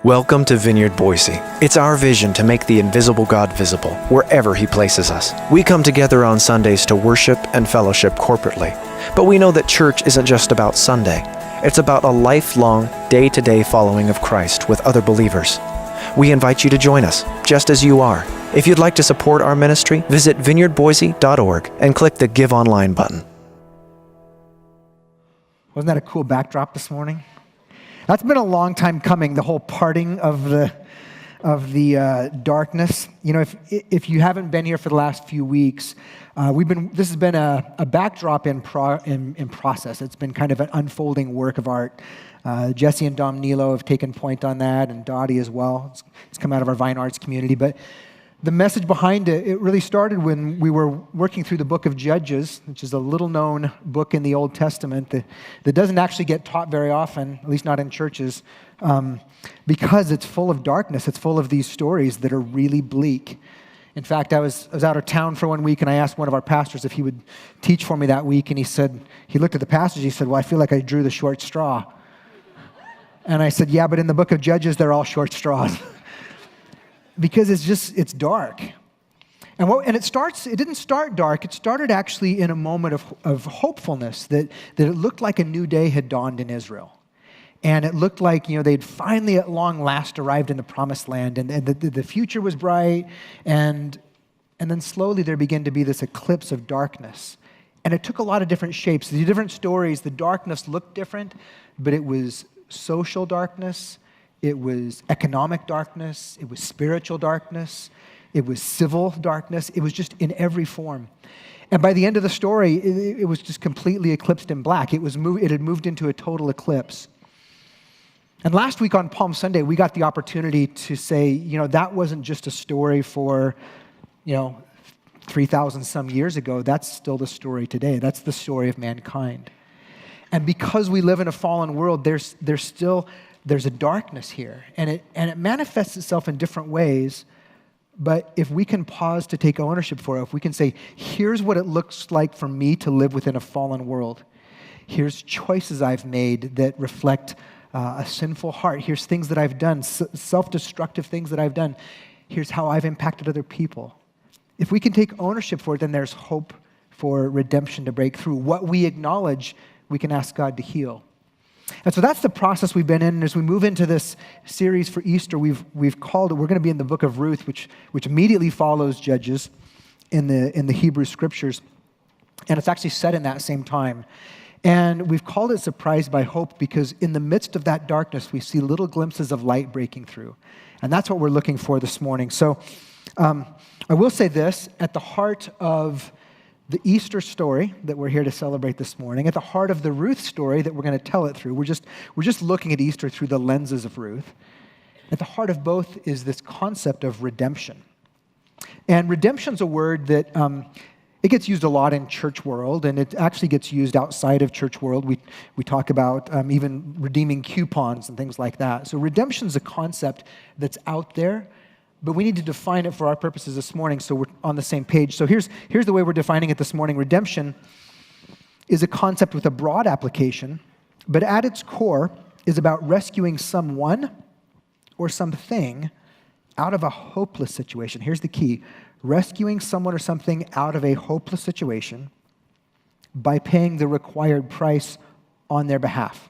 Welcome to Vineyard Boise. It's our vision to make the invisible God visible wherever He places us. We come together on Sundays to worship and fellowship corporately. But we know that church isn't just about Sunday. It's about a lifelong, day-to-day following of Christ with other believers. We invite you to join us, just as you are. If you'd like to support our ministry, visit vineyardboise.org and click the Give Online button. Wasn't that a cool backdrop this morning? That's been a long time coming, the whole parting of the darkness. You know, if you haven't been here for the last few weeks, this has been a backdrop in process. It's been kind of an unfolding work of art. Jesse and Dom Nilo have taken point on that, and Dottie as well. It's come out of our Vine Arts community. But the message behind it really started when we were working through the book of Judges, which is a little-known book in the Old Testament that doesn't actually get taught very often, at least not in churches, because it's full of darkness. It's full of these stories that are really bleak. In fact, I was out of town for 1 week, and I asked one of our pastors if he would teach for me that week, and he looked at the passage, he said, "Well, I feel like I drew the short straw." And I said, "Yeah, but in the book of Judges, they're all short straws." Because it's dark. And it didn't start dark, it started actually in a moment of hopefulness that it looked like a new day had dawned in Israel. And it looked like, they'd finally at long last arrived in the promised land, and the future was bright, and then slowly there began to be this eclipse of darkness. And it took a lot of different shapes. The different stories, the darkness looked different, but it was social darkness, it was economic darkness, it was spiritual darkness, it was civil darkness, it was just in every form. And by the end of the story, it was just completely eclipsed in black. It had moved into a total eclipse. And last week on Palm Sunday, we got the opportunity to say, that wasn't just a story for, 3,000 some years ago. That's still the story today. That's the story of mankind. And because we live in a fallen world, there's a darkness here, and it manifests itself in different ways. But if we can pause to take ownership for it, if we can say, here's what it looks like for me to live within a fallen world. Here's choices I've made that reflect a sinful heart. Here's things that I've done, self-destructive things that I've done. Here's how I've impacted other people. If we can take ownership for it, then there's hope for redemption to break through. What we acknowledge, we can ask God to heal. And so that's the process we've been in. And as we move into this series for Easter, we've called it, we're going to be in the book of Ruth, which immediately follows Judges in the Hebrew Scriptures. And it's actually set in that same time. And we've called it Surprised by Hope because in the midst of that darkness, we see little glimpses of light breaking through. And that's what we're looking for this morning. So I will say this, at the heart of the Easter story that we're here to celebrate this morning, at the heart of the Ruth story that we're going to tell it through, we're just looking at Easter through the lenses of Ruth. At the heart of both is this concept of redemption. And redemption's a word that it gets used a lot in church world, and it actually gets used outside of church world. We talk about even redeeming coupons and things like that. So redemption's a concept that's out there, but we need to define it for our purposes this morning so we're on the same page. So here's the way we're defining it this morning. Redemption is a concept with a broad application, but at its core is about rescuing someone or something out of a hopeless situation. Here's the key. Rescuing someone or something out of a hopeless situation by paying the required price on their behalf.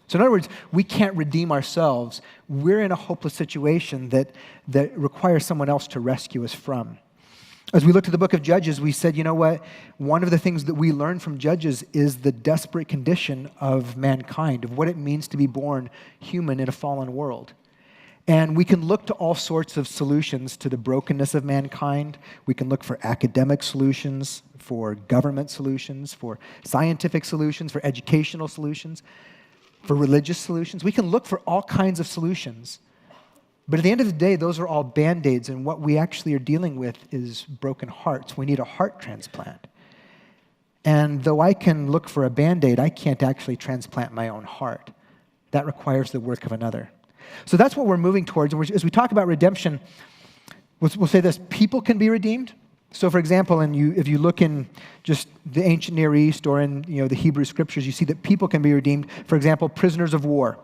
So in other words, we can't redeem ourselves. We're in a hopeless situation that requires someone else to rescue us from. As we looked at the book of Judges, we said, you know what? One of the things that we learn from Judges is the desperate condition of mankind, of what it means to be born human in a fallen world. And we can look to all sorts of solutions to the brokenness of mankind. We can look for academic solutions, for government solutions, for scientific solutions, for educational solutions, for religious solutions. We can look for all kinds of solutions. But at the end of the day, those are all Band-Aids, and what we actually are dealing with is broken hearts. We need a heart transplant. And though I can look for a Band-Aid, I can't actually transplant my own heart. That requires the work of another. So that's what we're moving towards. And as we talk about redemption, we'll say this: people can be redeemed. So for example, if you look in just the ancient Near East or in the Hebrew Scriptures, you see that people can be redeemed. For example, prisoners of war.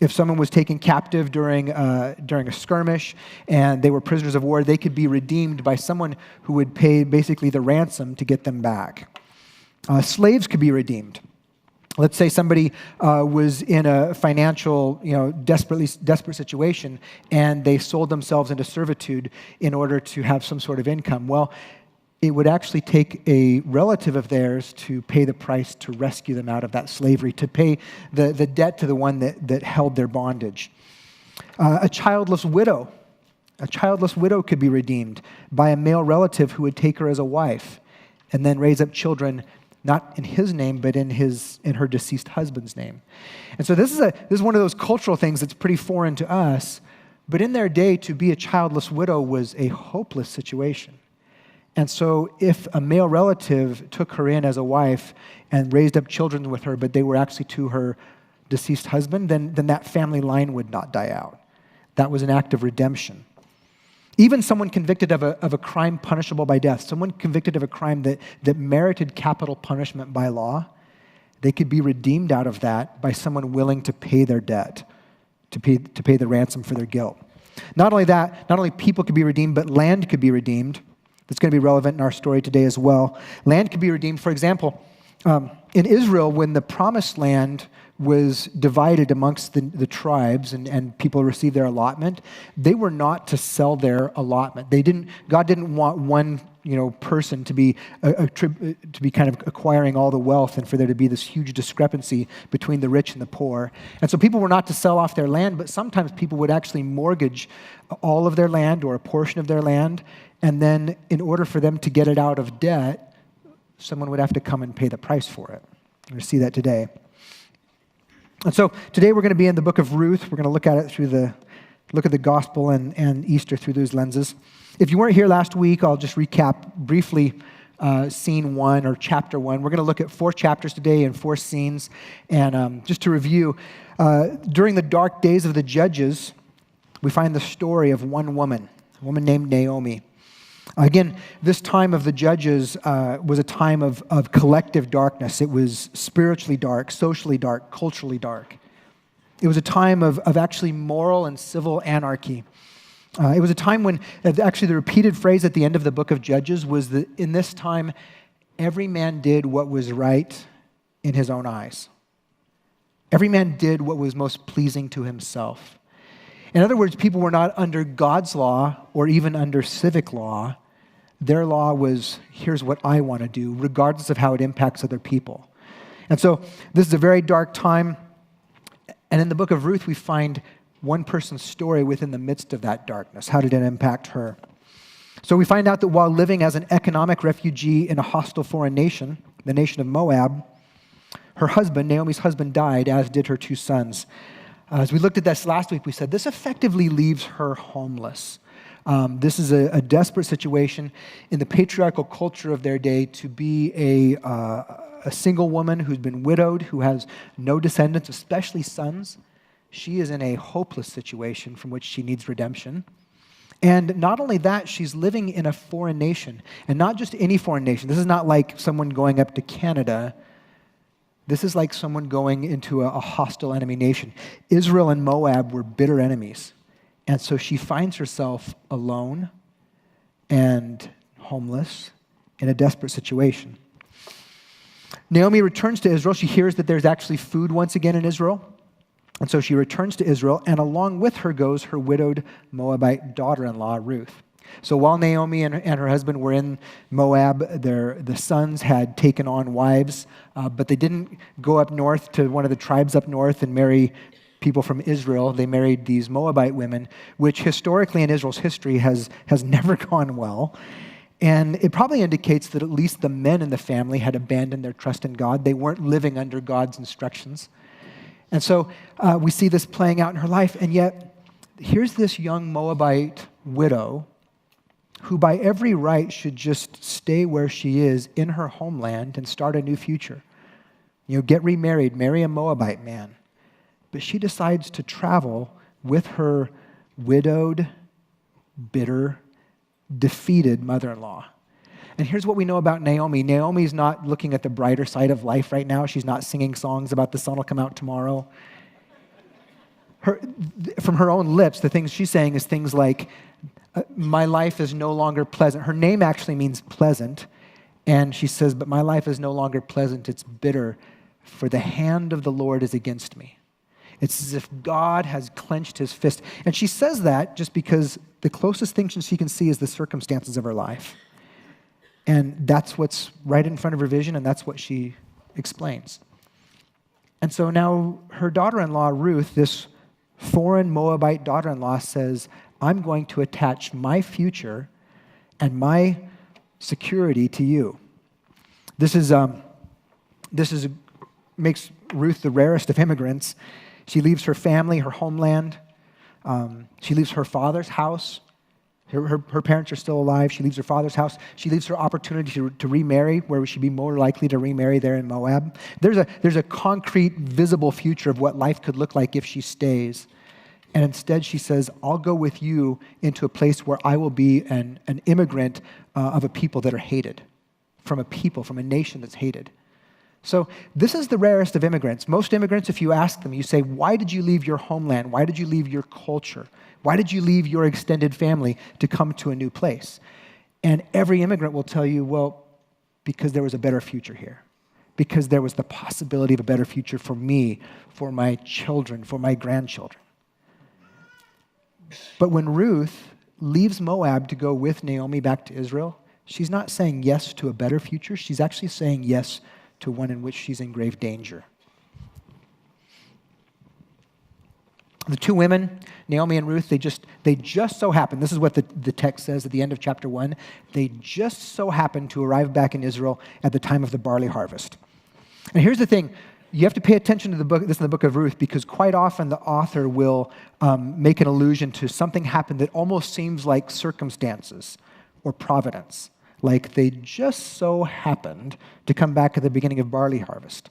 If someone was taken captive during a skirmish and they were prisoners of war, they could be redeemed by someone who would pay basically the ransom to get them back. Slaves could be redeemed. Let's say somebody was in a financial, desperate situation, and they sold themselves into servitude in order to have some sort of income. Well, it would actually take a relative of theirs to pay the price to rescue them out of that slavery, to pay the debt to the one that held their bondage. A childless widow could be redeemed by a male relative who would take her as a wife and then raise up children not in his name, but in her deceased husband's name. And so this is one of those cultural things that's pretty foreign to us, but in their day, to be a childless widow was a hopeless situation. And so if a male relative took her in as a wife and raised up children with her, but they were actually to her deceased husband, then that family line would not die out. That was an act of redemption. Even someone convicted of a crime punishable by death, someone convicted of a crime that merited capital punishment by law, they could be redeemed out of that by someone willing to pay their debt, to pay the ransom for their guilt. Not only people could be redeemed, but land could be redeemed. That's going to be relevant in our story today as well. Land could be redeemed. For example, in Israel, when the promised land was divided amongst the tribes and people received their allotment, they were not to sell their allotment. God didn't want one person to be kind of acquiring all the wealth and for there to be this huge discrepancy between the rich and the poor. And so people were not to sell off their land, but sometimes people would actually mortgage all of their land or a portion of their land, and then in order for them to get it out of debt, someone would have to come and pay the price for it. We're going to see that today. And so today we're going to be in the book of Ruth. We're going to look at it look at the gospel and Easter through those lenses. If you weren't here last week, I'll just recap briefly scene 1 or chapter 1. We're going to look at 4 chapters today and 4 scenes. And just to review, during the dark days of the Judges, we find the story of one woman, a woman named Naomi. Again, this time of the Judges was a time of collective darkness. It was spiritually dark, socially dark, culturally dark. It was a time of actually moral and civil anarchy. It was a time when, actually the repeated phrase at the end of the book of Judges was that in this time, every man did what was right in his own eyes. Every man did what was most pleasing to himself. In other words, people were not under God's law or even under civic law. Their law was, here's what I want to do, regardless of how it impacts other people. And so this is a very dark time. And in the book of Ruth, we find one person's story within the midst of that darkness. How did it impact her? So we find out that while living as an economic refugee in a hostile foreign nation, the nation of Moab, her husband, Naomi's husband, died, as did her 2 sons. As we looked at this last week, we said this effectively leaves her homeless. This is a desperate situation in the patriarchal culture of their day to be a single woman who's been widowed, who has no descendants, especially sons. She is in a hopeless situation from which she needs redemption. And not only that, she's living in a foreign nation, and not just any foreign nation. This is not like someone going up to Canada. This is like someone going into a hostile enemy nation. Israel and Moab were bitter enemies. And so she finds herself alone and homeless in a desperate situation. Naomi returns to Israel. She hears that there's actually food once again in Israel. And so she returns to Israel, and along with her goes her widowed Moabite daughter-in-law, Ruth. So while Naomi and her husband were in Moab, the sons had taken on wives, but they didn't go up north to one of the tribes up north and marry people from Israel. They married these Moabite women, which historically in Israel's history has never gone well. And it probably indicates that at least the men in the family had abandoned their trust in God. They weren't living under God's instructions. And so we see this playing out in her life, and yet here's this young Moabite widow who by every right should just stay where she is in her homeland and start a new future. Get remarried, marry a Moabite man. But she decides to travel with her widowed, bitter, defeated mother-in-law. And here's what we know about Naomi. Naomi's not looking at the brighter side of life right now. She's not singing songs about the sun will come out tomorrow. from her own lips, the things she's saying is things like, my life is no longer pleasant. Her name actually means pleasant. And she says, but my life is no longer pleasant, it's bitter, for the hand of the Lord is against me. It's as if God has clenched his fist. And she says that just because the closest thing she can see is the circumstances of her life. And that's what's right in front of her vision, and that's what she explains. And so now her daughter-in-law, Ruth, this foreign Moabite daughter-in-law, says, I'm going to attach my future and my security to you. This makes Ruth the rarest of immigrants. She leaves her family, her homeland. She leaves her father's house. Her parents are still alive. She leaves her father's house. She leaves her opportunity to remarry, where she'd be more likely to remarry there in Moab. There's a concrete, visible future of what life could look like if she stays. And instead she says, I'll go with you into a place where I will be an immigrant of a people that are hated, from a nation that's hated. So this is the rarest of immigrants. Most immigrants, if you ask them, you say, why did you leave your homeland? Why did you leave your culture? Why did you leave your extended family to come to a new place? And every immigrant will tell you, well, because there was a better future here. Because there was the possibility of a better future for me, for my children, for my grandchildren. But when Ruth leaves Moab to go with Naomi back to Israel, she's not saying yes to a better future. She's actually saying yes to one in which she's in grave danger. The two women, Naomi and Ruth, they just so happen, this is what the text says at the end of chapter 1, they just so happen to arrive back in Israel at the time of the barley harvest. And here's the thing, you have to pay attention to this in the book of Ruth, because quite often the author will make an allusion to something happened that almost seems like circumstances or providence. Like they just so happened to come back at the beginning of barley harvest.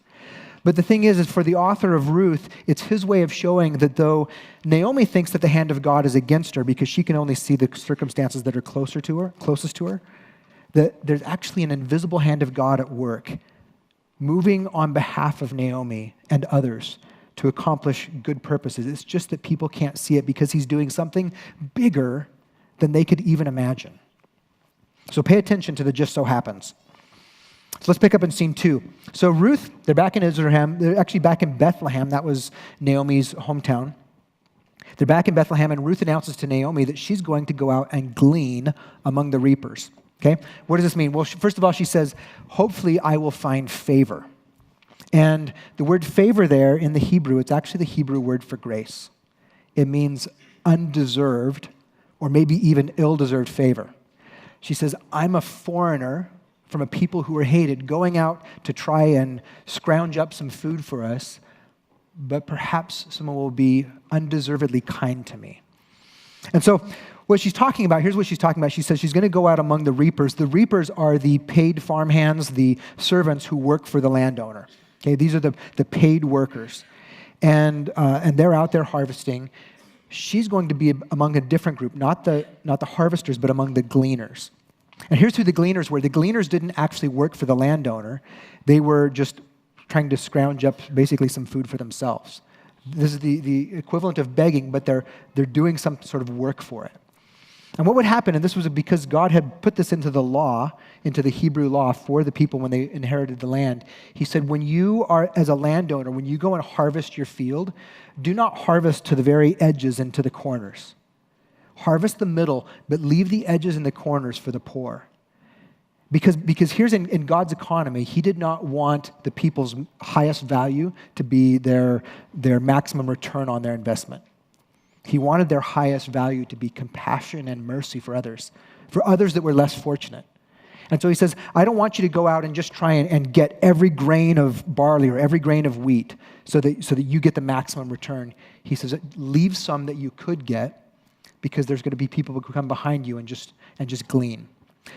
But the thing is for the author of Ruth, it's his way of showing that though Naomi thinks that the hand of God is against her because she can only see the circumstances that are closest to her, that there's actually an invisible hand of God at work, moving on behalf of Naomi and others to accomplish good purposes. It's just that people can't see it because he's doing something bigger than they could even imagine. So pay attention to the just so happens. So let's pick up in scene 2. So Ruth, they're back in Israel. They're actually back in Bethlehem. That was Naomi's hometown. They're back in Bethlehem, and Ruth announces to Naomi that she's going to go out and glean among the reapers. Okay? What does this mean? Well, first of all, she says, hopefully I will find favor. And the word favor there in the Hebrew, it's actually the Hebrew word for grace. It means undeserved or maybe even ill-deserved favor. She says, I'm a foreigner from a people who are hated, going out to try and scrounge up some food for us, but perhaps someone will be undeservedly kind to me. And so what she's talking about, here's what she's talking about. She says she's going to go out among the reapers. The reapers are the paid farmhands, the servants who work for the landowner. Okay, these are the paid workers. And they're out there harvesting. She's going to be among a different group, not the harvesters, but among the gleaners. And here's who the gleaners were. The gleaners didn't actually work for the landowner. They were just trying to scrounge up basically some food for themselves. This is the equivalent of begging, but they're doing some sort of work for it. And what would happen, and this was because God had put this into the law, into the Hebrew law for the people when they inherited the land. He said, when you are, as a landowner, when you go and harvest your field, do not harvest to the very edges and to the corners. Harvest the middle, but leave the edges and the corners for the poor. Because here's in God's economy, he did not want the people's highest value to be their maximum return on their investment. He wanted their highest value to be compassion and mercy for others that were less fortunate. And so he says, I don't want you to go out and just try and get every grain of barley or every grain of wheat so that you get the maximum return. He says, leave some that you could get, because there's going to be people who come behind you and just glean.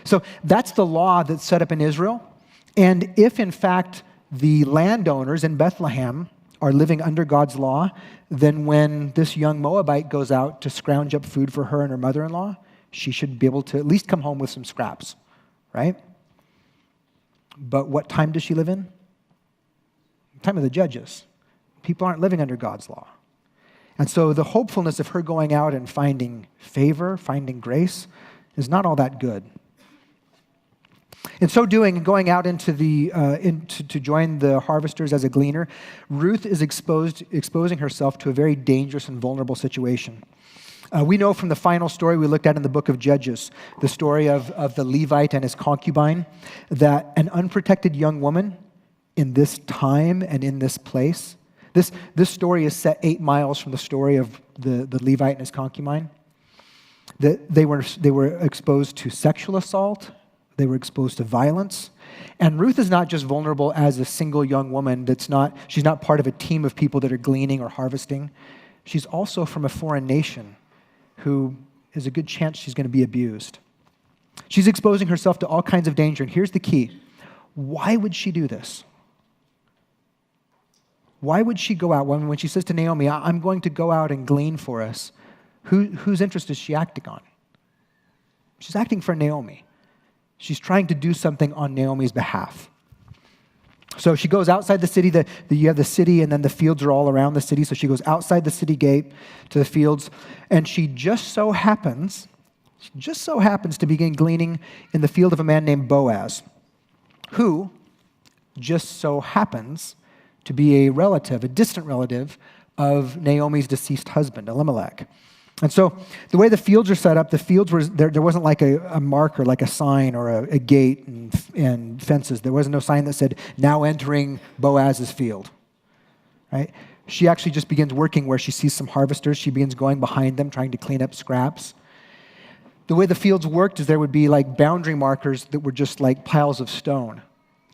So that's the law that's set up in Israel. And if, in fact, the landowners in Bethlehem are living under God's law, then when this young Moabite goes out to scrounge up food for her and her mother-in-law, she should be able to at least come home with some scraps, right? But what time does she live in? The time of the judges. People aren't living under God's law. And so the hopefulness of her going out and finding favor, finding grace, is not all that good. In so doing, going out to join the harvesters as a gleaner, Ruth is exposing herself to a very dangerous and vulnerable situation. We know from the final story we looked at in the book of Judges, the story of the Levite and his concubine, that an unprotected young woman in this time and in this place, this story is set 8 miles from the story of the Levite and his concubine, that they were exposed to sexual assault, they were exposed to violence. And Ruth is not just vulnerable as a single young woman she's not part of a team of people that are gleaning or harvesting. She's also from a foreign nation who is a good chance she's going to be abused. She's exposing herself to all kinds of danger. And here's the key. Why would she do this? Why would she go out when she says to Naomi, I'm going to go out and glean for us? Whose interest is she acting on? She's acting for Naomi. She's trying to do something on Naomi's behalf. So she goes outside the city. You have the city, and then the fields are all around the city. So she goes outside the city gate to the fields, and she just so happens to begin gleaning in the field of a man named Boaz, who just so happens to be a distant relative of Naomi's deceased husband, Elimelech. And so the way the fields are set up, the fields there wasn't like a marker, like a sign or a gate and fences. There was no sign that said, now entering Boaz's field, right? She actually just begins working where she sees some harvesters. She begins going behind them, trying to clean up scraps. The way the fields worked is there would be like boundary markers that were just like piles of stone.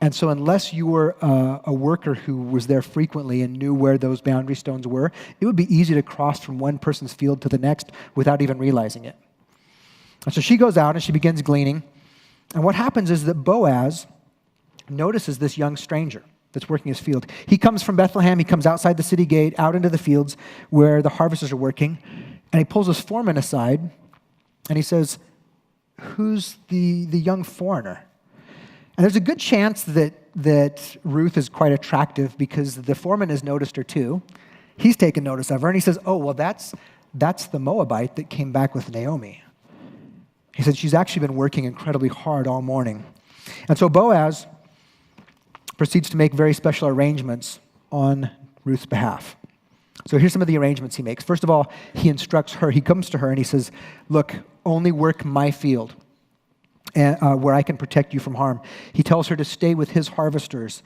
And so unless you were a worker who was there frequently and knew where those boundary stones were, it would be easy to cross from one person's field to the next without even realizing it. And so she goes out and she begins gleaning. And what happens is that Boaz notices this young stranger that's working his field. He comes from Bethlehem. He comes outside the city gate, out into the fields where the harvesters are working. And he pulls his foreman aside and he says, who's the young foreigner? And there's a good chance that Ruth is quite attractive because the foreman has noticed her too. He's taken notice of her, and he says, oh, well, that's the Moabite that came back with Naomi. He said she's actually been working incredibly hard all morning. And so Boaz proceeds to make very special arrangements on Ruth's behalf. So here's some of the arrangements he makes. First of all, he instructs her. He comes to her and he says, look, only work my field. Where I can protect you from harm. He tells her to stay with his harvesters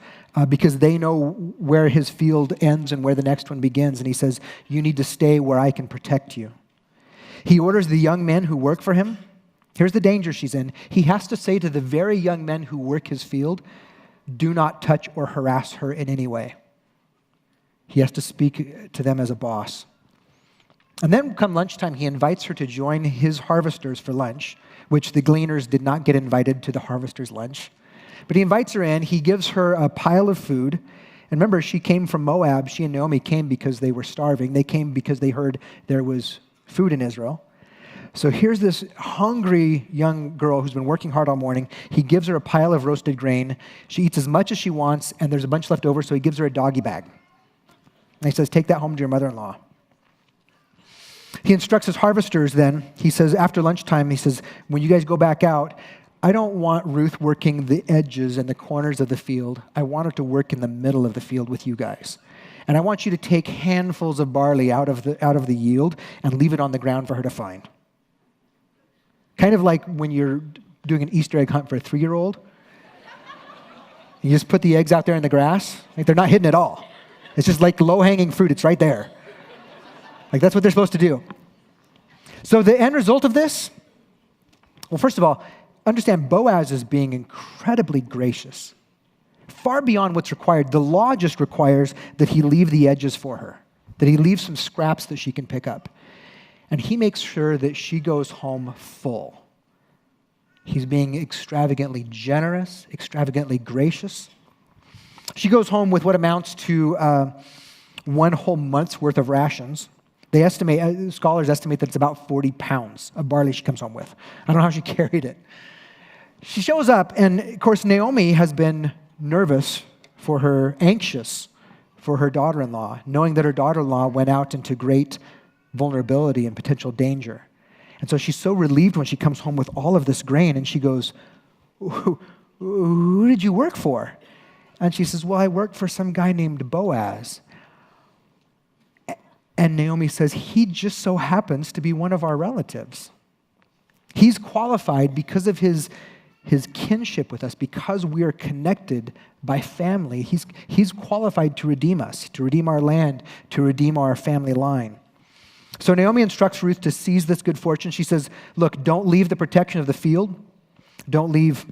because they know where his field ends and where the next one begins. And he says, you need to stay where I can protect you. He orders the young men who work for him. Here's the danger she's in. He has to say to the very young men who work his field, do not touch or harass her in any way. He has to speak to them as a boss. And then come lunchtime, he invites her to join his harvesters for lunch, which the gleaners did not get invited to the harvesters' lunch. But he invites her in. He gives her a pile of food. And remember, she came from Moab. She and Naomi came because they were starving. They came because they heard there was food in Israel. So here's this hungry young girl who's been working hard all morning. He gives her a pile of roasted grain. She eats as much as she wants, and there's a bunch left over, so he gives her a doggy bag. And he says, take that home to your mother-in-law. He instructs his harvesters then. He says, after lunchtime, he says, when you guys go back out, I don't want Ruth working the edges and the corners of the field. I want her to work in the middle of the field with you guys. And I want you to take handfuls of barley out of the yield and leave it on the ground for her to find. Kind of like when you're doing an Easter egg hunt for a 3-year-old. You just put the eggs out there in the grass. Like they're not hidden at all. It's just like low-hanging fruit. It's right there. Like that's what they're supposed to do. So the end result of this, well, first of all, understand Boaz is being incredibly gracious. Far beyond what's required. The law just requires that he leave the edges for her, that he leave some scraps that she can pick up. And he makes sure that she goes home full. He's being extravagantly generous, extravagantly gracious. She goes home with what amounts to 1 whole month's worth of rations. Scholars estimate that it's about 40 pounds of barley she comes home with. I don't know how she carried it. She shows up, and of course, Naomi has been nervous anxious for her daughter-in-law, knowing that her daughter-in-law went out into great vulnerability and potential danger. And so she's so relieved when she comes home with all of this grain, and she goes, who did you work for? And she says, well, I worked for some guy named Boaz. And Naomi says, he just so happens to be one of our relatives. He's qualified because of his kinship with us, because we are connected by family. He's qualified to redeem us, to redeem our land, to redeem our family line. So Naomi instructs Ruth to seize this good fortune. She says, look, don't leave the protection of the field. Don't leave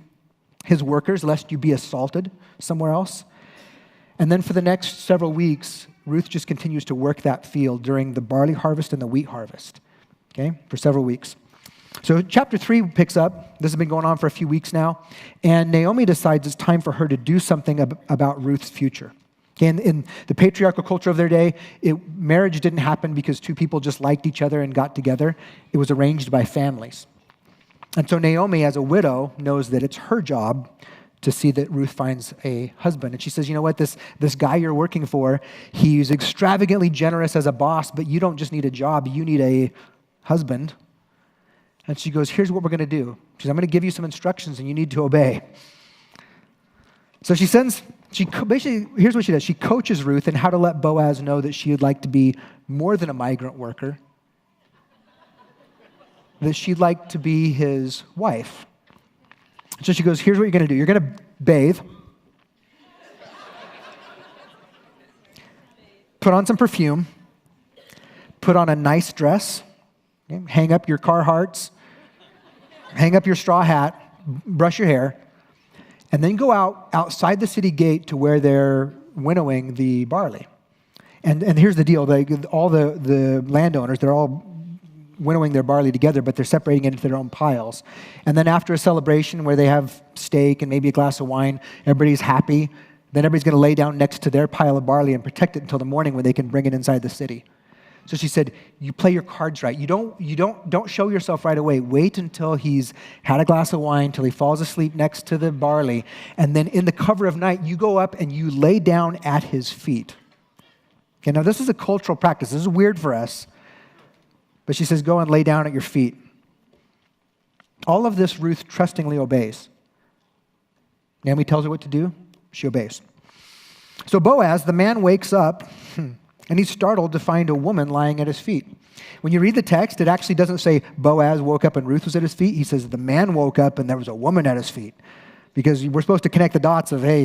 his workers, lest you be assaulted somewhere else. And then for the next several weeks, Ruth just continues to work that field during the barley harvest and the wheat harvest, okay, for several weeks. So chapter 3 picks up. This has been going on for a few weeks now. And Naomi decides it's time for her to do something about Ruth's future. Okay, in the patriarchal culture of their day, marriage didn't happen because two people just liked each other and got together. It was arranged by families. And so Naomi, as a widow, knows that it's her job to see that Ruth finds a husband. And she says, you know what, this guy you're working for, he's extravagantly generous as a boss, but you don't just need a job, you need a husband. And she goes, here's what we're going to do. She says, I'm going to give you some instructions and you need to obey. So basically, here's what she does. She coaches Ruth in how to let Boaz know that she would like to be more than a migrant worker, that she'd like to be his wife. So she goes, here's what you're going to do. You're going to bathe, put on some perfume, put on a nice dress, okay, hang up your Carhartts, hang up your straw hat, brush your hair, and then go outside the city gate to where they're winnowing the barley. And here's the deal. All the landowners, they're all winnowing their barley together, but they're separating it into their own piles. And then after a celebration where they have steak and maybe a glass of wine, everybody's happy. Then everybody's going to lay down next to their pile of barley and protect it until the morning when they can bring it inside the city. So she said, you play your cards right. You don't show yourself right away. Wait until he's had a glass of wine, till he falls asleep next to the barley. And then in the cover of night, you go up and you lay down at his feet. Okay, now this is a cultural practice. This is weird for us. But she says, go and lay down at your feet. All of this Ruth trustingly obeys. Naomi tells her what to do. She obeys. So Boaz, the man, wakes up, and he's startled to find a woman lying at his feet. When you read the text, it actually doesn't say Boaz woke up and Ruth was at his feet. He says the man woke up and there was a woman at his feet. Because we're supposed to connect the dots of, hey,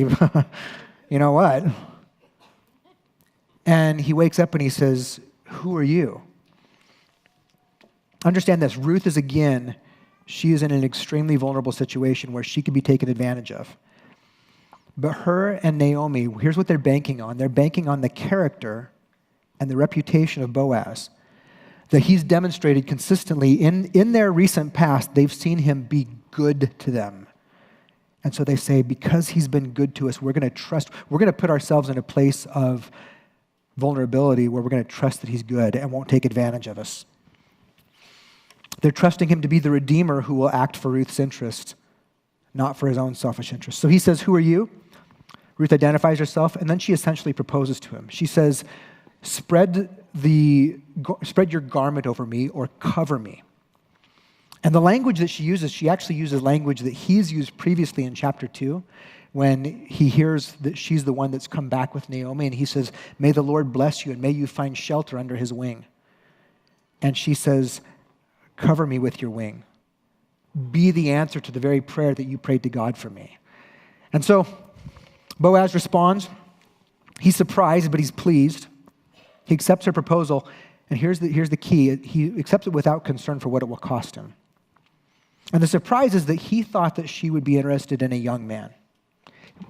you know what? And he wakes up and he says, who are you? Understand this, Ruth is she is in an extremely vulnerable situation where she could be taken advantage of. But her and Naomi, here's what they're banking on. They're banking on the character and the reputation of Boaz, that he's demonstrated consistently in their recent past, they've seen him be good to them. And so they say, because he's been good to us, we're going to put ourselves in a place of vulnerability where we're going to trust that he's good and won't take advantage of us. They're trusting him to be the redeemer who will act for Ruth's interest, not for his own selfish interest. So he says, who are you? Ruth identifies herself, and then she essentially proposes to him. She says, spread your garment over me or cover me. And the language that she actually uses language that he's used previously in chapter 2 when he hears that she's the one that's come back with Naomi, and he says, may the Lord bless you and may you find shelter under his wing. And she says, cover me with your wing. Be the answer to the very prayer that you prayed to God for me. And so Boaz responds. He's surprised, but he's pleased. He accepts her proposal, and here's the key. He accepts it without concern for what it will cost him. And the surprise is that he thought that she would be interested in a young man.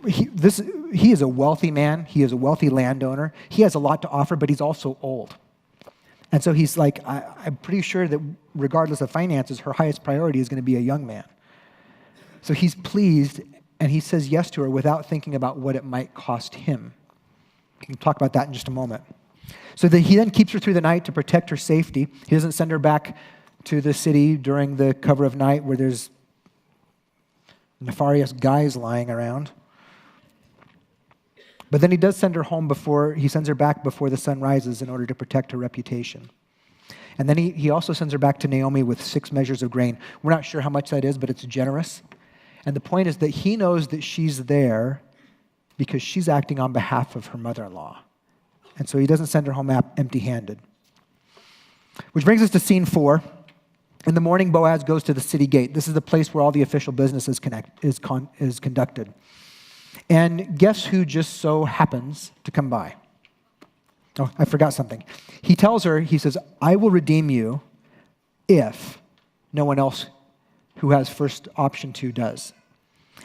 He is a wealthy man. He is a wealthy landowner. He has a lot to offer, but he's also old. And so he's like, I'm pretty sure that regardless of finances, her highest priority is going to be a young man. So he's pleased, and he says yes to her without thinking about what it might cost him. We can talk about that in just a moment. So he then keeps her through the night to protect her safety. He doesn't send her back to the city during the cover of night where there's nefarious guys lying around. But then he does send her home he sends her back before the sun rises in order to protect her reputation. And then he also sends her back to Naomi with 6 measures of grain. We're not sure how much that is, but it's generous. And the point is that he knows that she's there because she's acting on behalf of her mother-in-law. And so he doesn't send her home empty-handed. Which brings us to scene 4. In the morning, Boaz goes to the city gate. This is the place where all the official business is conducted. And guess who just so happens to come by? Oh, I forgot something. He tells her, he says, I will redeem you if no one else who has first option 2 does.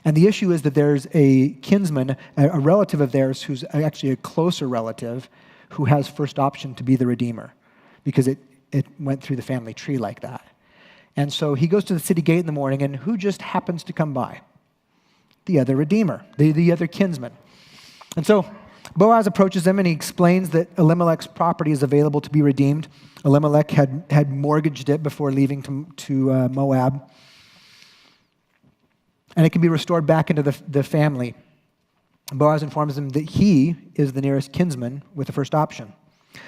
And the issue is that there's a kinsman, a relative of theirs who's actually a closer relative who has first option to be the redeemer because it went through the family tree like that. And so he goes to the city gate in the morning, and who just happens to come by? The other redeemer, the other kinsman. And so Boaz approaches him and he explains that Elimelech's property is available to be redeemed. Elimelech had mortgaged it before leaving to Moab. And it can be restored back into the family. Boaz informs him that he is the nearest kinsman with the first option.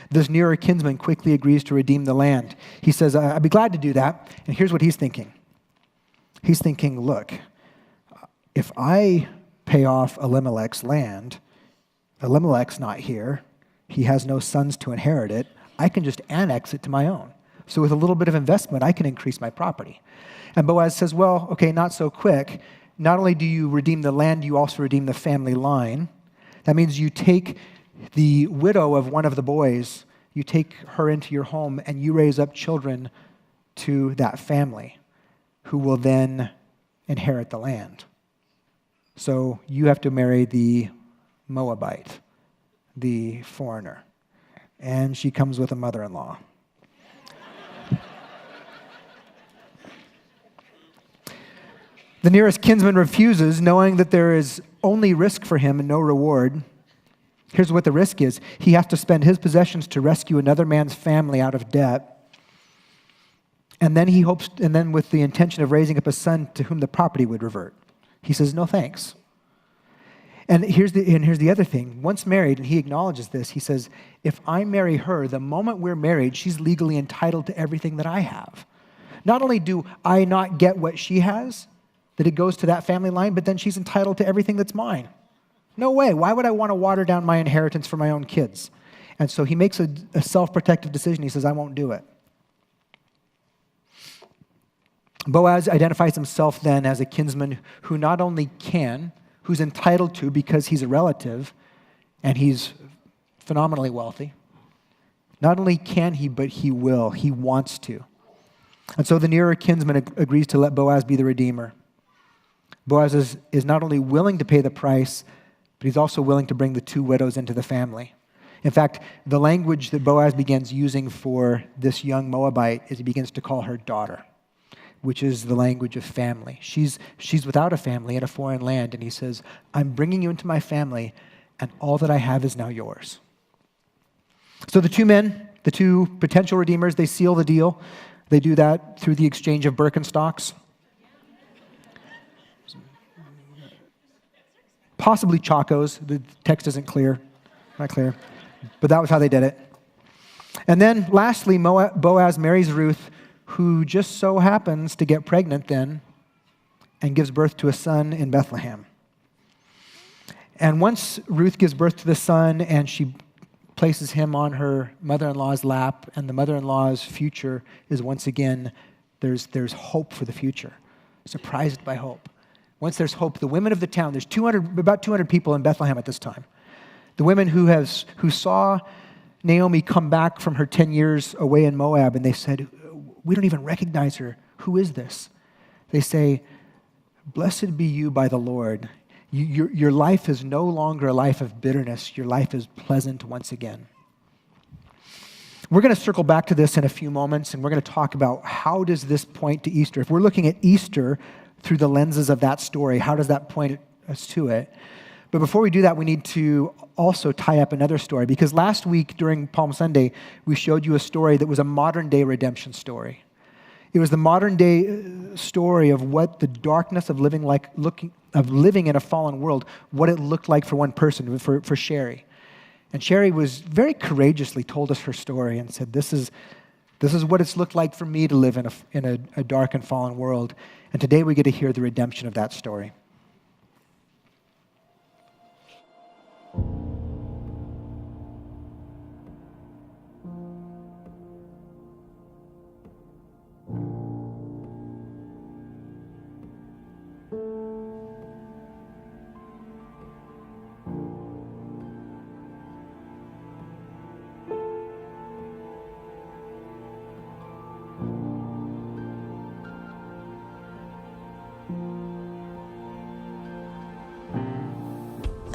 This nearer kinsman quickly agrees to redeem the land. He says, I'd be glad to do that. And here's what he's thinking. He's thinking, look, if I pay off Elimelech's land, Elimelech's not here. He has no sons to inherit it. I can just annex it to my own. So with a little bit of investment, I can increase my property. And Boaz says, well, okay, not so quick. Not only do you redeem the land, you also redeem the family line. That means you take the widow of one of the boys, you take her into your home, and you raise up children to that family who will then inherit the land. So you have to marry the Moabite, the foreigner. And she comes with a mother-in-law. The nearest kinsman refuses, knowing that there is only risk for him and no reward. Here's what the risk is. He has to spend his possessions to rescue another man's family out of debt. And then with the intention of raising up a son to whom the property would revert. He says, no thanks. And here's the other thing. Once married, and he acknowledges this, he says, if I marry her, the moment we're married, she's legally entitled to everything that I have. Not only do I not get what she has, that it goes to that family line, but then she's entitled to everything that's mine. No way. Why would I want to water down my inheritance for my own kids? And so he makes a self-protective decision. He says, I won't do it. Boaz identifies himself then as a kinsman who not only can, who's entitled to because he's a relative and he's phenomenally wealthy. Not only can he, but he will. He wants to. And so the nearer kinsman agrees to let Boaz be the redeemer. Boaz is not only willing to pay the price, but he's also willing to bring the 2 widows into the family. In fact, the language that Boaz begins using for this young Moabite is he begins to call her daughter, which is the language of family. She's without a family in a foreign land, and he says, I'm bringing you into my family, and all that I have is now yours. So the 2 men, the 2 potential redeemers, they seal the deal. They do that through the exchange of Birkenstocks. Possibly Chacos. The text isn't clear. Not clear. But that was how they did it. And then lastly, Boaz marries Ruth, who just so happens to get pregnant then and gives birth to a son in Bethlehem. And once Ruth gives birth to the son and she places him on her mother-in-law's lap, and the mother-in-law's future is once again, there's hope for the future. Surprised by hope. Once there's hope, the women of the town, there's about 200 people in Bethlehem at this time. The women who saw Naomi come back from her 10 years away in Moab, and they said, we don't even recognize her. Who is this? They say, blessed be you by the Lord. Your life is no longer a life of bitterness. Your life is pleasant once again. We're going to circle back to this in a few moments, and we're going to talk about how does this point to Easter. If we're looking at Easter through the lenses of that story, how does that point us to it? But before we do that, we need to also tie up another story, because last week during Palm Sunday, we showed you a story that was a modern-day redemption story. It was the modern day story of what the darkness of living in a fallen world, what it looked like for one person, for Sherry. And Sherry was very courageously told us her story and said, this is what it's looked like for me to live in a dark and fallen world. And today we get to hear the redemption of that story.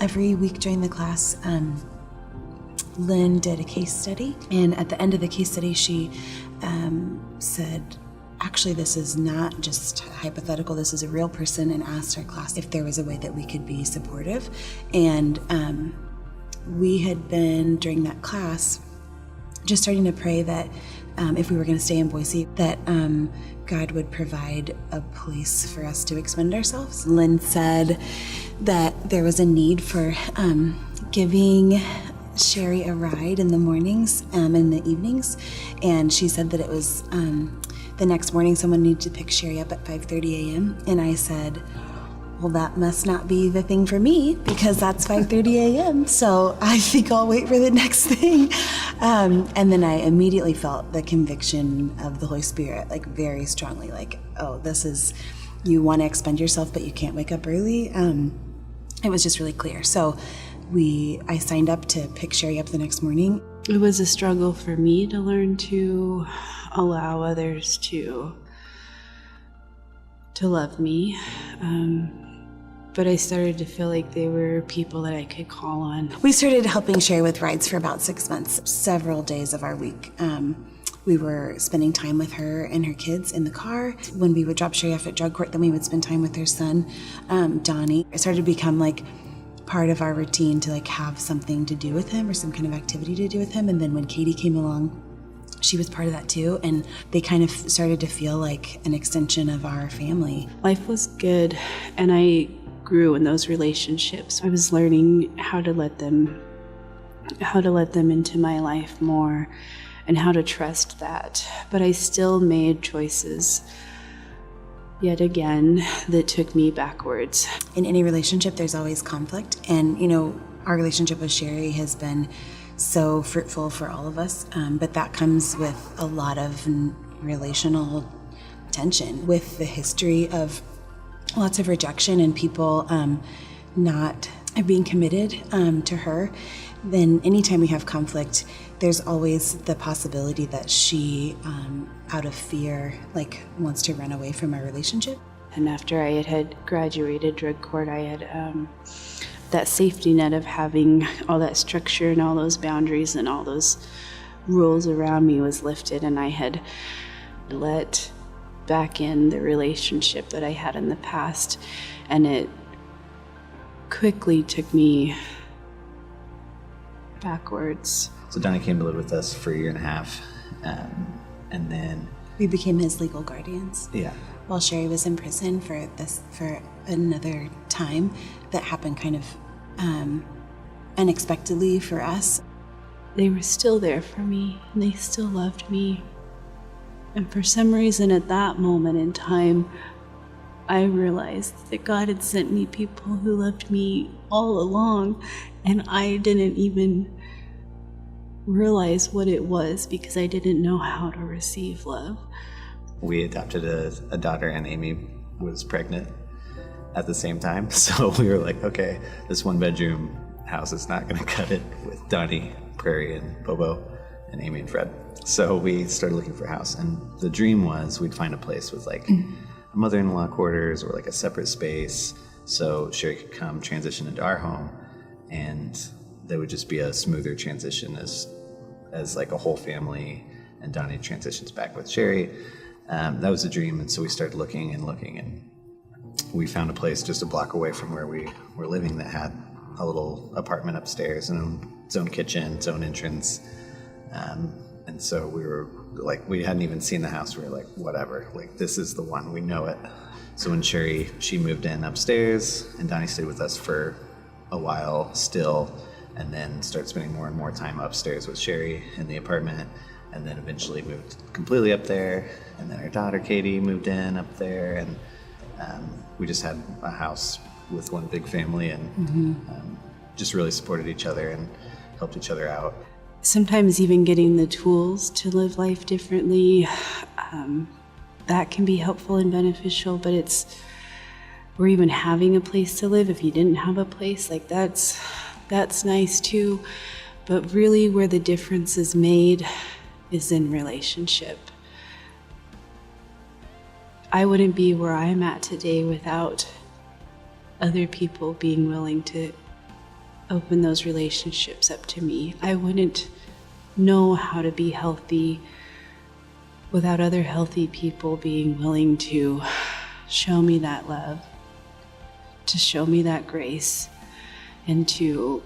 Every week during the class, Lynn did a case study, and at the end of the case study, she said, actually, this is not just hypothetical, this is a real person, and asked our class if there was a way that we could be supportive. And we had been, during that class, just starting to pray that if we were going to stay in Boise, that God would provide a place for us to expend ourselves. Lynn said that there was a need for giving Sherry a ride in the mornings and in the evenings, and she said that it was the next morning someone needed to pick Sherry up at 5:30 a.m. And I said, well, that must not be the thing for me because that's 5:30 a.m. So I think I'll wait for the next thing. And then I immediately felt the conviction of the Holy Spirit, like very strongly, like, oh, this is, you want to expend yourself, but you can't wake up early. It was just really clear. So I signed up to pick Sherry up the next morning. It was a struggle for me to learn to allow others to love me. But I started to feel like they were people that I could call on. We started helping Sherry with rides for about 6 months. Several days of our week, we were spending time with her and her kids in the car. When we would drop Sherry off at drug court, then we would spend time with her son, Donnie. It started to become like part of our routine to like have something to do with him or some kind of activity to do with him. And then when Katie came along, she was part of that too, and they kind of started to feel like an extension of our family. Life was good, and I grew in those relationships. I was learning how to let them into my life more and how to trust that. But I still made choices yet again that took me backwards. In any relationship, there's always conflict. And, our relationship with Sherry has been so fruitful for all of us. But that comes with a lot of relational tension, with the history of lots of rejection and people not being committed to her. Then anytime we have conflict, there's always the possibility that she, out of fear, wants to run away from our relationship. And after I had graduated drug court, I had that safety net of having all that structure and all those boundaries and all those rules around me was lifted, and I had let back in the relationship that I had in the past, and it quickly took me backwards. So Donnie came to live with us for a year and a half, and then we became his legal guardians. Yeah. While Sherry was in prison for another time that happened kind of unexpectedly for us. They were still there for me, and they still loved me. And for some reason at that moment in time, I realized that God had sent me people who loved me all along, and I didn't even realize what it was because I didn't know how to receive love. We adopted a daughter, and Amy was pregnant at the same time. So we were like, okay, this one-bedroom house is not going to cut it with Donnie, Prairie, and Bobo, and Amy and Fred. So we started looking for a house, and the dream was we'd find a place with a mother-in-law quarters or a separate space so Sherry could come transition into our home, and there would just be a smoother transition as a whole family, and Donnie transitions back with Sherry. That was the dream, and so we started looking, and we found a place just a block away from where we were living that had a little apartment upstairs and its own kitchen, its own entrance. And And so we were like, we hadn't even seen the house. We were like, whatever, like this is the one, we know it. So when she moved in upstairs, and Donnie stayed with us for a while still, and then started spending more and more time upstairs with Sherry in the apartment, and then eventually moved completely up there. And then our daughter Katie moved in up there, and we just had a house with one big family, and just really supported each other and helped each other out. Sometimes even getting the tools to live life differently, that can be helpful and beneficial, but or even having a place to live if you didn't have a place, like that's nice too. But really where the difference is made is in relationship. I wouldn't be where I'm at today without other people being willing to open those relationships up to me. I wouldn't know how to be healthy without other healthy people being willing to show me that love, to show me that grace, and to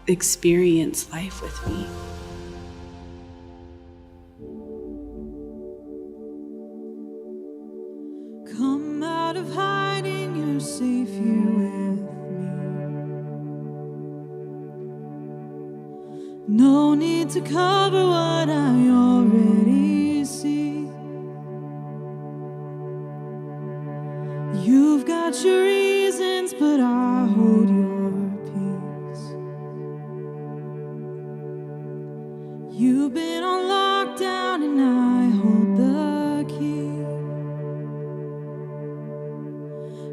experience life with me. Come out of hiding, you're safe here with me. No need to cover what I already see. You've got your reasons, but I hold your peace. You've been on lockdown and I hold the key.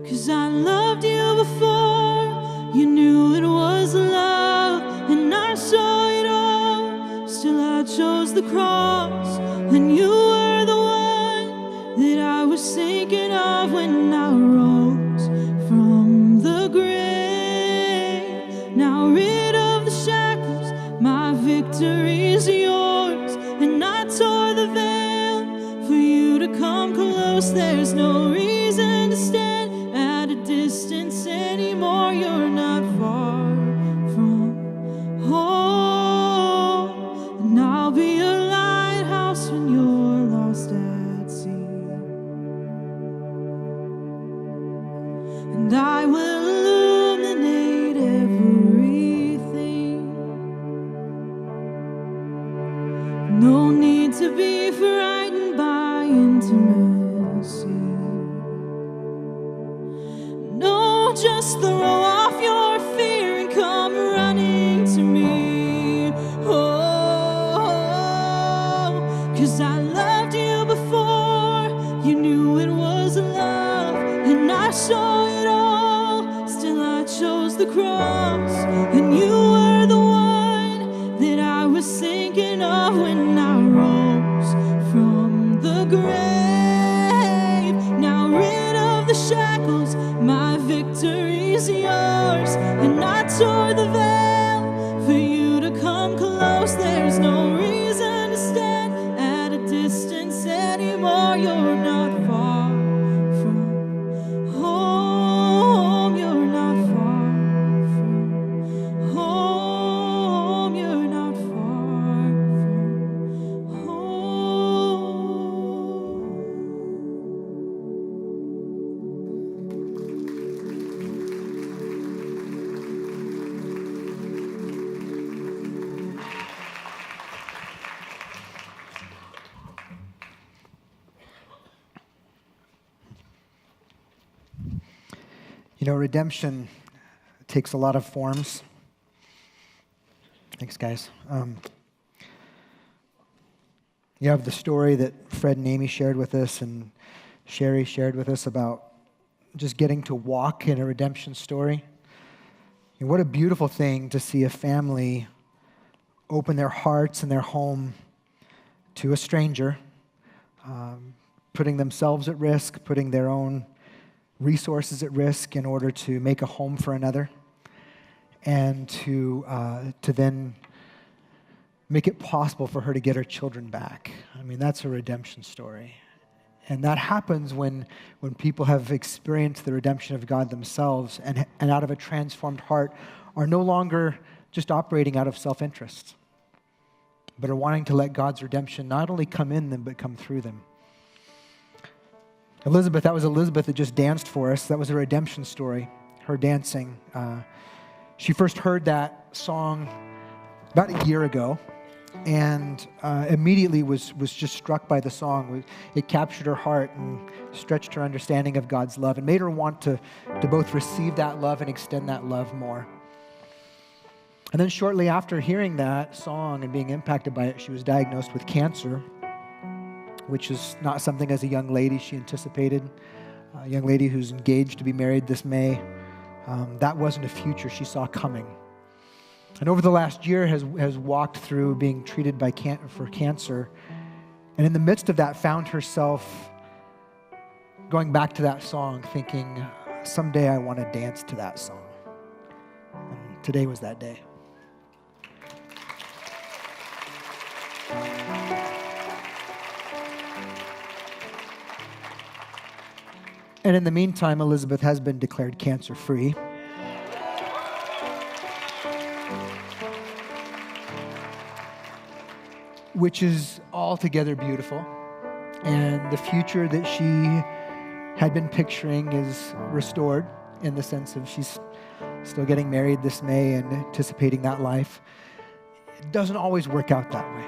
'Cause I loved you before you knew it was love, and I saw it all. Still I chose the cross, and you were the one that I was thinking of when I rose from the grave. Now rid of the shackles, my victory is yours, and I tore the veil for you to come close. There's no reason to stand at a distance anymore. You're not far from home, and I'll be a lighthouse when you're lost at sea, and I will illuminate everything. No need to be frightened by intimacy. No, just throw off your fear and come running to me. Oh, 'cause I loved you before you knew it was love, and I saw it all. Still I chose the cross, and you were the one that I was thinking of when I rose from the grave. Now rid of the shackles, my victory's yours, and I tore the veil for you to come close. There's no reason to stand at a distance anymore. You're not far from home. You're not far from home. You're not far from home. You know, redemption takes a lot of forms. Thanks, guys. You have the story that Fred and Amy shared with us and Sherry shared with us about just getting to walk in a redemption story. And what a beautiful thing to see a family open their hearts and their home to a stranger, putting themselves at risk, putting their own resources at risk in order to make a home for another, and to then make it possible for her to get her children back. I mean, that's a redemption story. And that happens when people have experienced the redemption of God themselves and out of a transformed heart are no longer just operating out of self-interest, but are wanting to let God's redemption not only come in them, but come through them. Elizabeth, that was Elizabeth that just danced for us. That was a redemption story, her dancing. She first heard that song about a year ago, and immediately was just struck by the song. It captured her heart and stretched her understanding of God's love and made her want to both receive that love and extend that love more. And then shortly after hearing that song and being impacted by it, she was diagnosed with cancer, which is not something as a young lady she anticipated. A young lady who's engaged to be married this May. That wasn't a future she saw coming. And over the last year has walked through being treated for cancer. And in the midst of that found herself going back to that song thinking, someday I want to dance to that song. And today was that day. And in the meantime, Elizabeth has been declared cancer-free. Which is altogether beautiful. And the future that she had been picturing is restored in the sense of she's still getting married this May and anticipating that life. It doesn't always work out that way.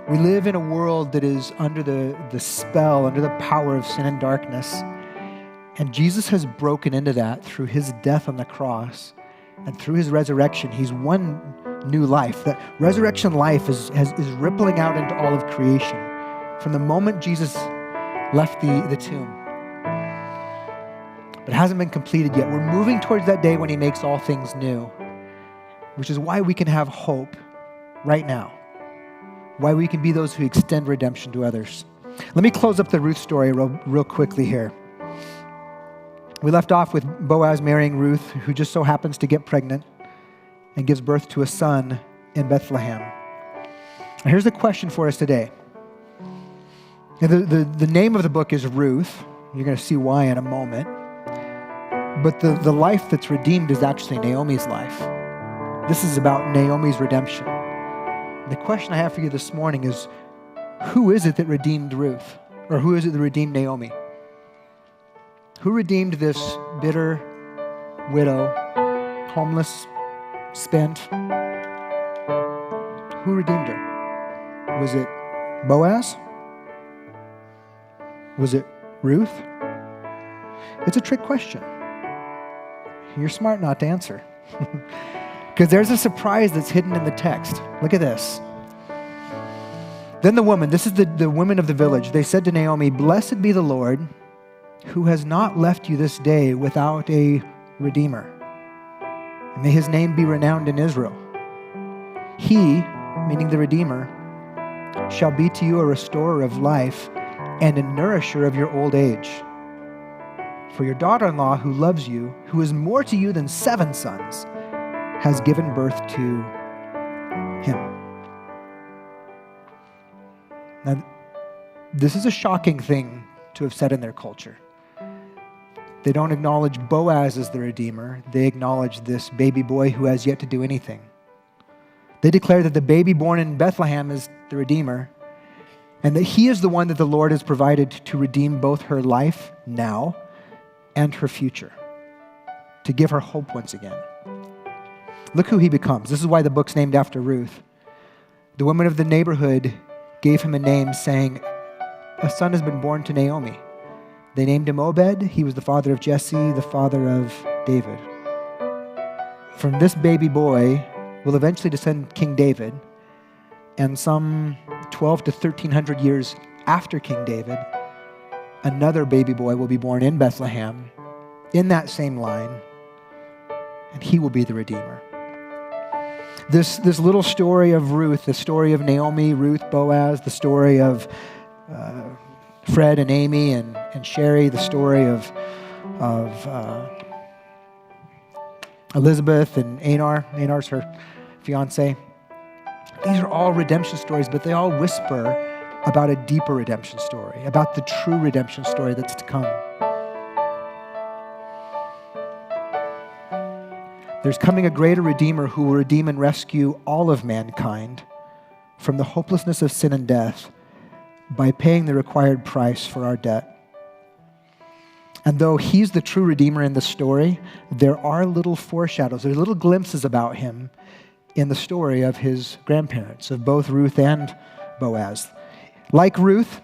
We live in a world that is under the spell, under the power of sin and darkness. And Jesus has broken into that through his death on the cross and through his resurrection. He's won new life. That resurrection life is rippling out into all of creation from the moment Jesus left the tomb. But it hasn't been completed yet. We're moving towards that day when he makes all things new, which is why we can have hope right now, why we can be those who extend redemption to others. Let me close up the Ruth story real quickly here. We left off with Boaz marrying Ruth, who just so happens to get pregnant and gives birth to a son in Bethlehem. And here's the question for us today. The name of the book is Ruth. You're going to see why in a moment. But the life that's redeemed is actually Naomi's life. This is about Naomi's redemption. And the question I have for you this morning is, who is it that redeemed Ruth? Or who is it that redeemed Naomi? Who redeemed this bitter widow, homeless, spent? Who redeemed her? Was it Boaz? Was it Ruth? It's a trick question. You're smart not to answer. Because there's a surprise that's hidden in the text. Look at this. Then the woman, this is the women of the village, they said to Naomi, "Blessed be the Lord, who has not left you this day without a redeemer. And may his name be renowned in Israel. He," meaning the Redeemer, "shall be to you a restorer of life and a nourisher of your old age. For your daughter-in-law who loves you, who is more to you than 7 sons, has given birth to him." Now, this is a shocking thing to have said in their culture. They don't acknowledge Boaz as the Redeemer. They acknowledge this baby boy who has yet to do anything. They declare that the baby born in Bethlehem is the Redeemer, and that he is the one that the Lord has provided to redeem both her life now and her future, to give her hope once again. Look who he becomes. This is why the book's named after Ruth. The women of the neighborhood gave him a name, saying, "A son has been born to Naomi." They named him Obed. He was the father of Jesse, the father of David. From this baby boy will eventually descend King David, and some 12 to 1300 years after King David, another baby boy will be born in Bethlehem, in that same line, and he will be the Redeemer. This little story of Ruth, the story of Naomi, Ruth, Boaz, the story of Fred and Amy and Sherry, the story of Elizabeth and Anar. Anar's her fiance. These are all redemption stories, but they all whisper about a deeper redemption story, about the true redemption story that's to come. There's coming a greater Redeemer who will redeem and rescue all of mankind from the hopelessness of sin and death by paying the required price for our debt. And though he's the true Redeemer in the story, there are little foreshadows, there's little glimpses about him in the story of his grandparents, of both Ruth and Boaz. Like Ruth,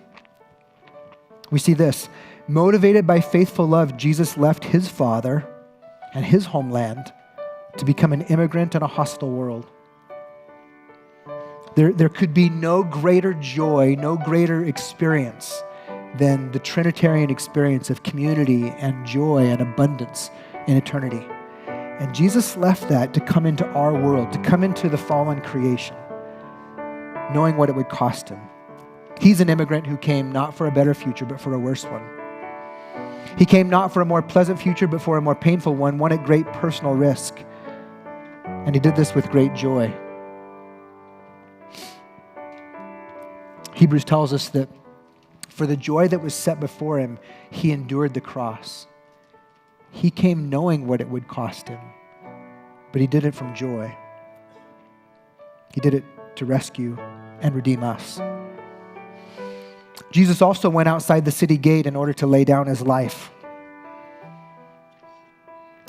we see this. Motivated by faithful love, Jesus left his father and his homeland to become an immigrant in a hostile world. There could be no greater joy, no greater experience than the Trinitarian experience of community and joy and abundance in eternity. And Jesus left that to come into our world, to come into the fallen creation, knowing what it would cost him. He's an immigrant who came not for a better future, but for a worse one. He came not for a more pleasant future, but for a more painful one at great personal risk. And he did this with great joy. Hebrews tells us that for the joy that was set before him, he endured the cross. He came knowing what it would cost him, but he did it from joy. He did it to rescue and redeem us. Jesus also went outside the city gate in order to lay down his life.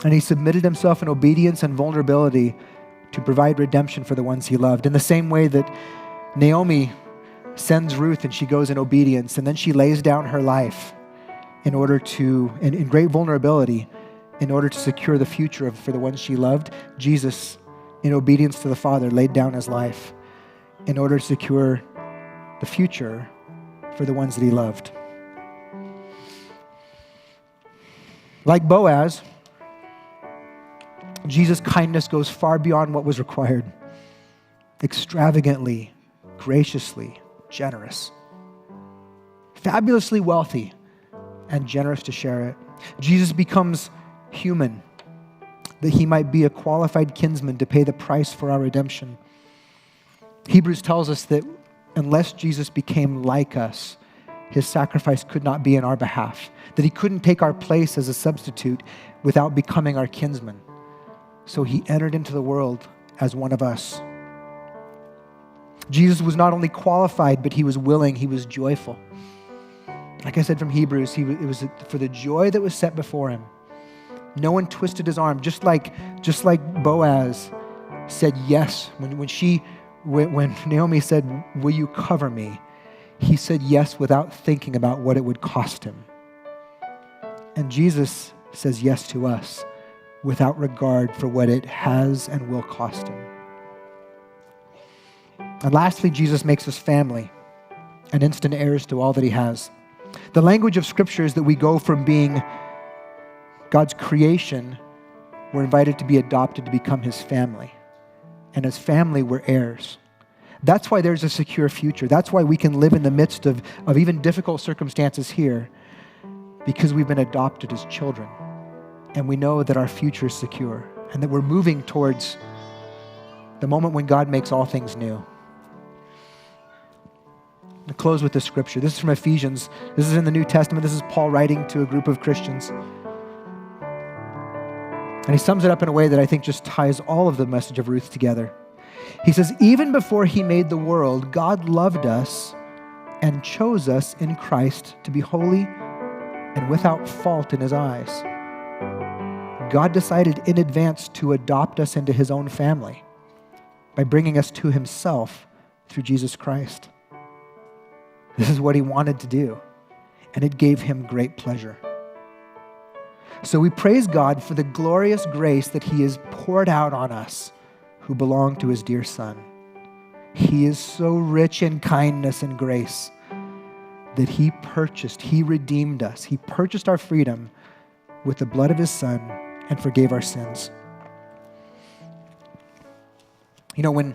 And he submitted himself in obedience and vulnerability to provide redemption for the ones he loved. In the same way that Naomi sends Ruth and she goes in obedience, and then she lays down her life in order to, in great vulnerability, in order to secure the future for the ones she loved. Jesus, in obedience to the Father, laid down his life in order to secure the future for the ones that he loved. Like Boaz, Jesus' kindness goes far beyond what was required. Extravagantly, graciously, generous. Fabulously wealthy and generous to share it. Jesus becomes human that he might be a qualified kinsman to pay the price for our redemption. Hebrews tells us that unless Jesus became like us, his sacrifice could not be in our behalf, that he couldn't take our place as a substitute without becoming our kinsman. So he entered into the world as one of us. Jesus was not only qualified, but he was willing, he was joyful. Like I said from Hebrews, it was for the joy that was set before him. No one twisted his arm, just like Boaz said yes. When Naomi said, "Will you cover me?" he said yes without thinking about what it would cost him. And Jesus says yes to us without regard for what it has and will cost him. And lastly, Jesus makes us family and instant heirs to all that he has. The language of Scripture is that we go from being God's creation, we're invited to be adopted to become his family. And as family, we're heirs. That's why there's a secure future. That's why we can live in the midst of even difficult circumstances here, because we've been adopted as children. And we know that our future is secure and that we're moving towards the moment when God makes all things new. To close with this scripture. This is from Ephesians. This is in the New Testament. This is Paul writing to a group of Christians. And he sums it up in a way that I think just ties all of the message of Ruth together. He says, even before he made the world, God loved us and chose us in Christ to be holy and without fault in his eyes. God decided in advance to adopt us into his own family by bringing us to himself through Jesus Christ. This is what he wanted to do, and it gave him great pleasure. So we praise God for the glorious grace that he has poured out on us who belong to his dear Son. He is so rich in kindness and grace that he redeemed us. He purchased our freedom with the blood of his Son and forgave our sins. You know, when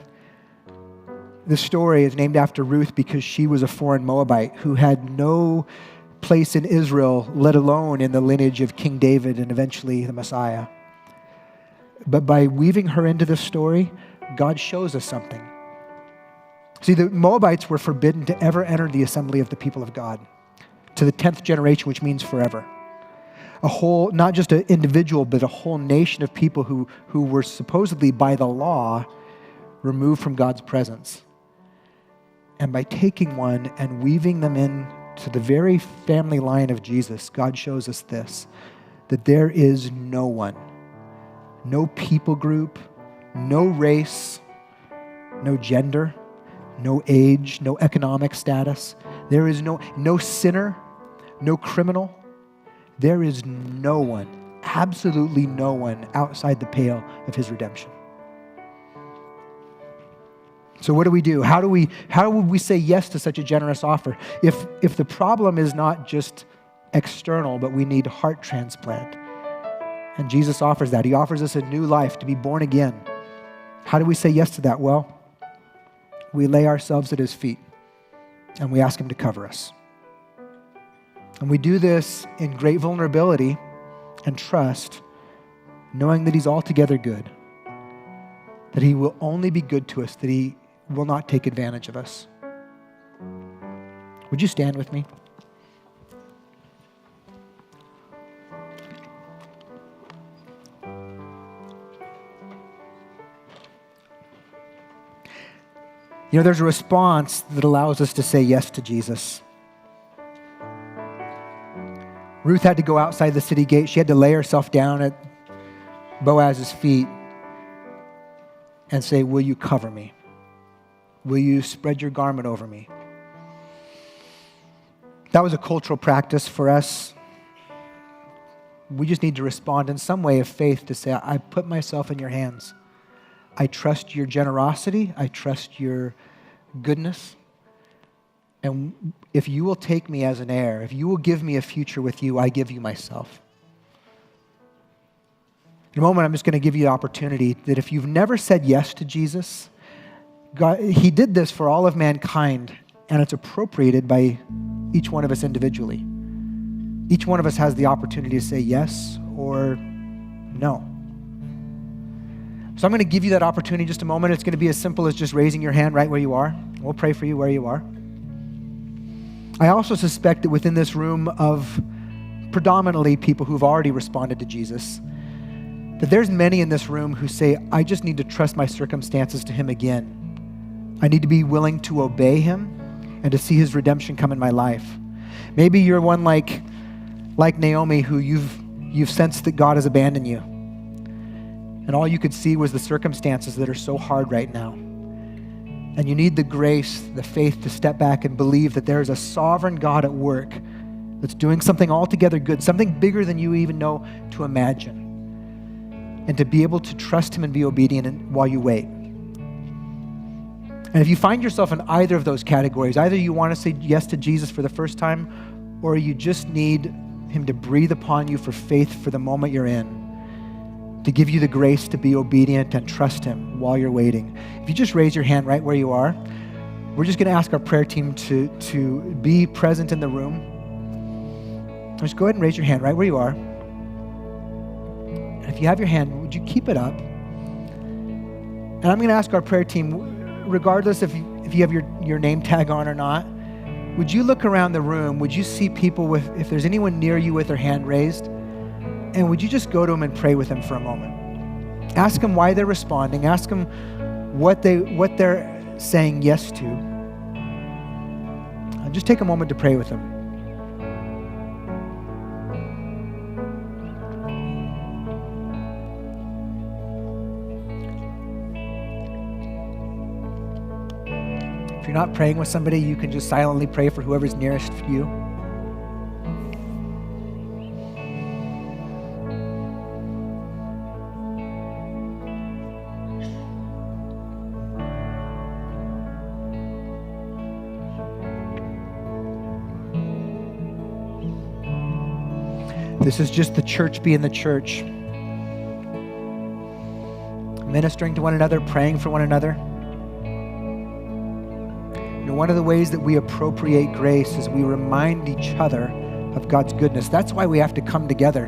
this story is named after Ruth because she was a foreign Moabite who had no place in Israel, let alone in the lineage of King David and eventually the Messiah. But by weaving her into this story, God shows us something. See, the Moabites were forbidden to ever enter the assembly of the people of God to the 10th generation, which means forever. a whole, not just an individual, but a whole nation of people who were supposedly by the law removed from God's presence. And by taking one and weaving them into the very family line of Jesus, God shows us this, that there is no one, no people group, no race, no gender, no age, no economic status. There is no sinner, no criminal. There is no one, absolutely no one outside the pale of his redemption. So what do we do? How would we say yes to such a generous offer? If the problem is not just external, but we need heart transplant. And Jesus offers that. He offers us a new life, to be born again. How do we say yes to that? Well, we lay ourselves at his feet and we ask him to cover us. And we do this in great vulnerability and trust, knowing that he's altogether good, that he will only be good to us, that he will not take advantage of us. Would you stand with me? You know, there's a response that allows us to say yes to Jesus. Ruth had to go outside the city gate. She had to lay herself down at Boaz's feet and say, will you cover me? Will you spread your garment over me? That was a cultural practice for us. We just need to respond in some way of faith to say, I put myself in your hands. I trust your generosity. I trust your goodness. And if you will take me as an heir, if you will give me a future with you, I give you myself. In a moment, I'm just going to give you the opportunity that if you've never said yes to Jesus, God, he did this for all of mankind, and it's appropriated by each one of us individually. Each one of us has the opportunity to say yes or no. So I'm going to give you that opportunity in just a moment. It's going to be as simple as just raising your hand right where you are. We'll pray for you where you are. I also suspect that within this room of predominantly people who've already responded to Jesus, that there's many in this room who say, I just need to trust my circumstances to him again. I need to be willing to obey him and to see his redemption come in my life. Maybe you're one like Naomi, who you've sensed that God has abandoned you. And all you could see was the circumstances that are so hard right now. And you need the grace, the faith to step back and believe that there is a sovereign God at work that's doing something altogether good, something bigger than you even know to imagine. And to be able to trust him and be obedient while you wait. And if you find yourself in either of those categories, either you want to say yes to Jesus for the first time, or you just need him to breathe upon you for faith for the moment you're in, to give you the grace to be obedient and trust him while you're waiting. If you just raise your hand right where you are, we're just going to ask our prayer team to be present in the room. Just go ahead and raise your hand right where you are. And if you have your hand, would you keep it up? And I'm going to ask our prayer team, regardless if you have your name tag on or not, would you look around the room? Would you see people if there's anyone near you with their hand raised? And would you just go to them and pray with them for a moment? Ask them why they're responding. Ask them what they're saying yes to. And just take a moment to pray with them. If you're not praying with somebody, you can just silently pray for whoever's nearest to you. This is just the church being the church. Ministering to one another, praying for one another. You know, one of the ways that we appropriate grace is we remind each other of God's goodness. That's why we have to come together,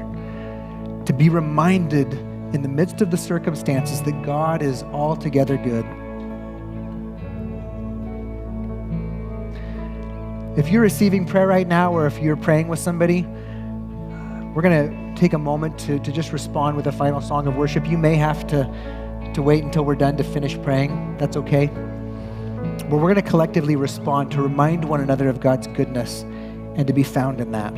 to be reminded in the midst of the circumstances that God is altogether good. If you're receiving prayer right now, or if you're praying with somebody, we're going to take a moment to just respond with a final song of worship, you may have to wait until we're done to finish praying. That's okay. But we're going to collectively respond to remind one another of God's goodness and to be found in that.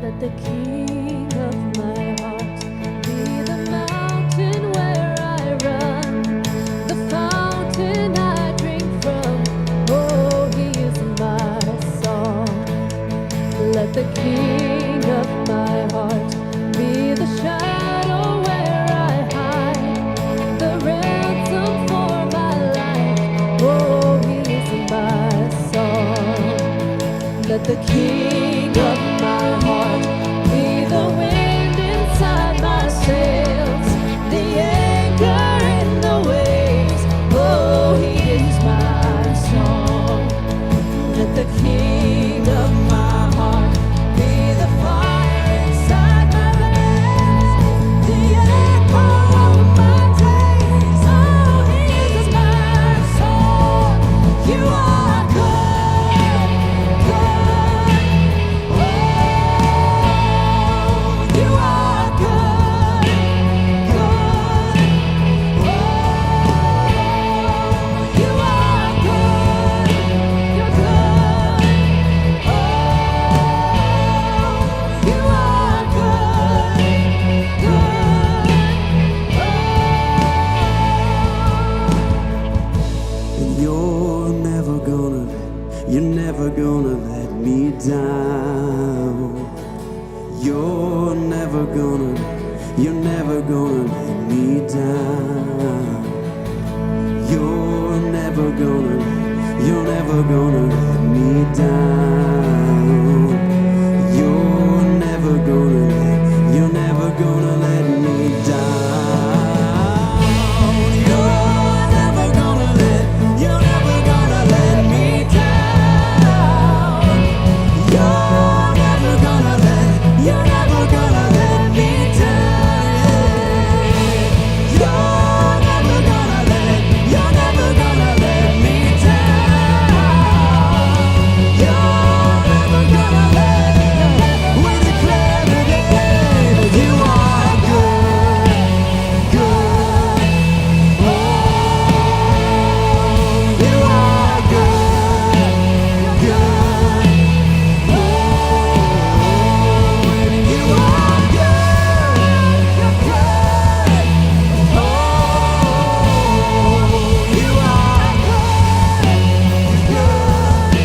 Let the King of my heart be the mountain where I run, the fountain I drink from. Oh, he is my song. Let the King of my heart be the shadow where I hide, the ransom for my life. Oh, he is my song. Let the King of my heart be the wind inside my sails, the anchor in the waves. Oh, he is my song. Let the King of my heart be the fire inside my veins, the echo of my days. Oh, he is my song. You are good, good. Oh, you are good, good. Oh, you are good, you're good. Oh, you are good, good. And you're never gonna let me down. You're never gonna let me down. You're never gonna let me down. You're never gonna let me down. You're never gonna let me down. You're never gonna let me down. You're never gonna let me down. You're never gonna we declare today that you are good, good. Oh, you are good, good. Oh, you are good, you're good. Oh, you are good, good.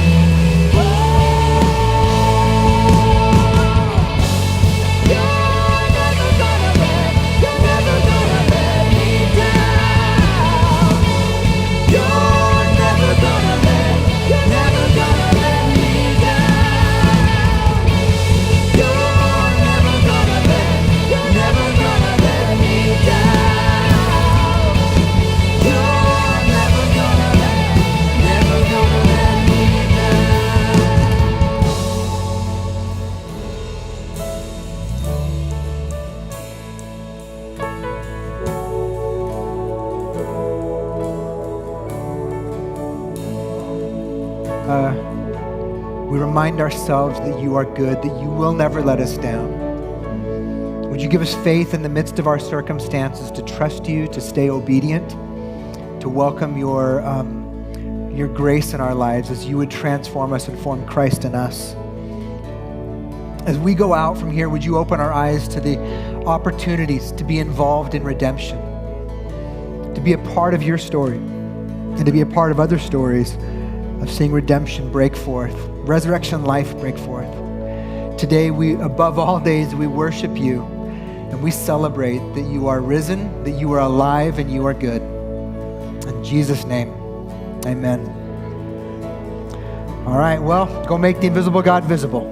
You're never gonna let me down. You're never gonna let me down. You're never gonna let me down. You're never gonna let me down. You're never gonna let me We remind ourselves that you are good, that you will never let us down. Would you give us faith in the midst of our circumstances to trust you, to stay obedient, to welcome your grace in our lives as you would transform us and form Christ in us. As we go out from here, would you open our eyes to the opportunities to be involved in redemption, to be a part of your story, and to be a part of other stories of seeing redemption break forth, resurrection life break forth. Today, above all days, we worship you and we celebrate that you are risen, that you are alive, and you are good. In Jesus' name, amen. All right, well, go make the invisible God visible.